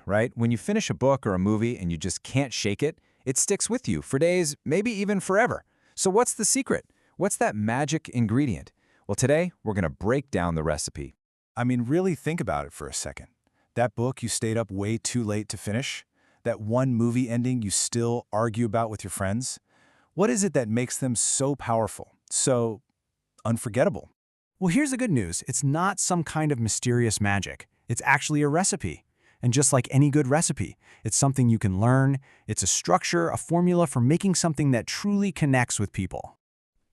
right? When you finish a book or a movie and you just can't shake it, it sticks with you for days, maybe even forever. So what's the secret? What's that magic ingredient? Well, today we're going to break down the recipe. I mean, really think about it for a second. That book you stayed up way too late to finish? That one movie ending you still argue about with your friends? What is it that makes them so powerful, so unforgettable? Well, here's the good news. It's not some kind of mysterious magic. It's actually a recipe. And just like any good recipe, it's something you can learn. It's a structure, a formula for making something that truly connects with people.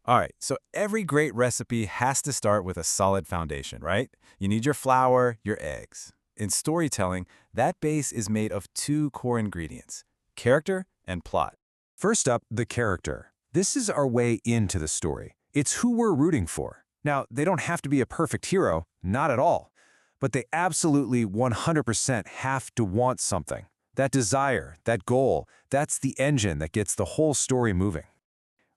All right, so every great recipe has to start with a solid foundation, right? You need your flour, your eggs. In storytelling, that base is made of two core ingredients: character and plot. First up, the character. This is our way into the story. It's who we're rooting for. Now, they don't have to be a perfect hero, not at all. But they absolutely 100% have to want something. That desire, that goal, that's the engine that gets the whole story moving.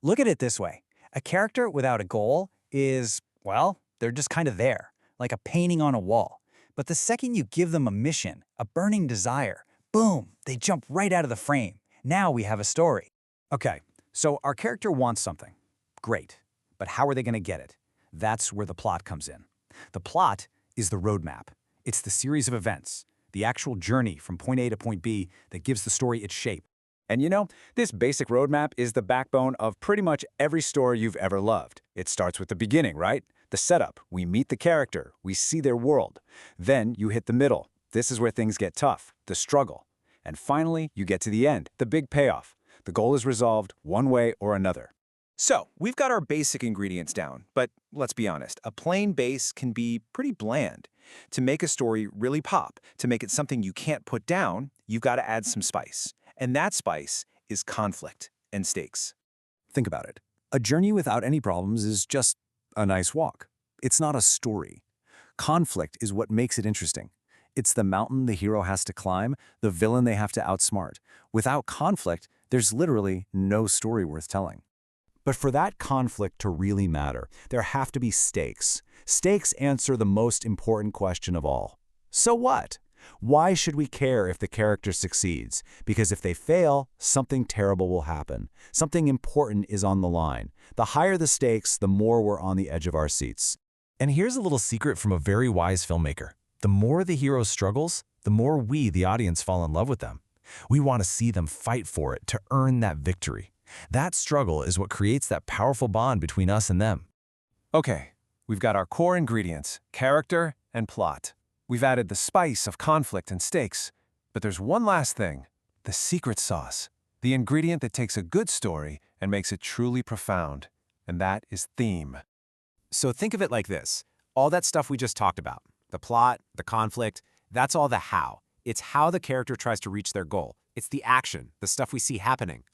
Look at it this way. A character without a goal is, well, they're just kind of there, like a painting on a wall. But the second you give them a mission, a burning desire, boom, they jump right out of the frame. Now we have a story. Okay, so our character wants something. Great. But how are they going to get it? That's where the plot comes in. The plot is the roadmap. It's the series of events, the actual journey from point A to point B that gives the story its shape. And you know, this basic roadmap is the backbone of pretty much every story you've ever loved. It starts with the beginning, right? The setup. We meet the character. We see their world. Then you hit the middle. This is where things get tough, the struggle. And finally, you get to the end, the big payoff. The goal is resolved one way or another. So, we've got our basic ingredients down, but let's be honest, a plain base can be pretty bland. To make a story really pop, to make it something you can't put down, you've got to add some spice. And that spice is conflict and stakes. Think about it. A journey without any problems is just a nice walk. It's not a story. Conflict is what makes it interesting. It's the mountain the hero has to climb, the villain they have to outsmart. Without conflict, there's literally no story worth telling. But for that conflict to really matter, there have to be stakes. Stakes answer the most important question of all. So what? Why should we care if the character succeeds? Because if they fail, something terrible will happen. Something important is on the line. The higher the stakes, the more we're on the edge of our seats. And here's a little secret from a very wise filmmaker. The more the hero struggles, the more we, the audience, fall in love with them. We want to see them fight for it, to earn that victory. That struggle is what creates that powerful bond between us and them. Okay, we've got our core ingredients, character and plot. We've added the spice of conflict and stakes. But there's one last thing, the secret sauce, the ingredient that takes a good story and makes it truly profound, and that is theme. So think of it like this. All that stuff we just talked about, the plot, the conflict, that's all the how. It's how the character tries to reach their goal. It's the action, the stuff we see happening.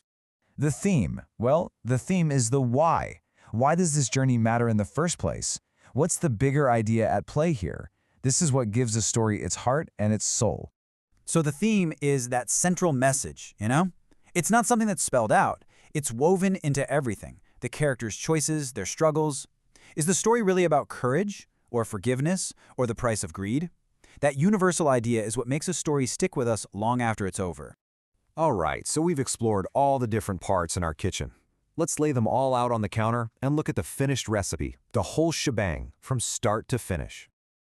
The theme. Well, the theme is the why. Why does this journey matter in the first place? What's the bigger idea at play here? This is what gives a story its heart and its soul. So the theme is that central message, you know? It's not something that's spelled out. It's woven into everything. The characters' choices, their struggles. Is the story really about courage, or forgiveness, or the price of greed? That universal idea is what makes a story stick with us long after it's over. All right, so we've explored all the different parts in our kitchen. Let's lay them all out on the counter and look at the finished recipe, the whole shebang, from start to finish.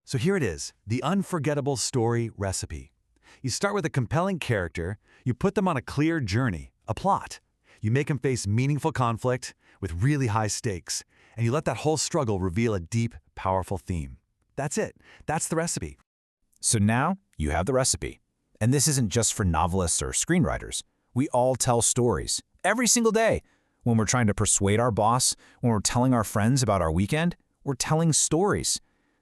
So here it is, the unforgettable story recipe. You start with a compelling character, you put them on a clear journey, a plot. You make them face meaningful conflict with really high stakes, and you let that whole struggle reveal a deep, powerful theme. That's it. That's the recipe. So now you have the recipe. And this isn't just for novelists or screenwriters. We all tell stories, every single day. When we're trying to persuade our boss, when we're telling our friends about our weekend, we're telling stories.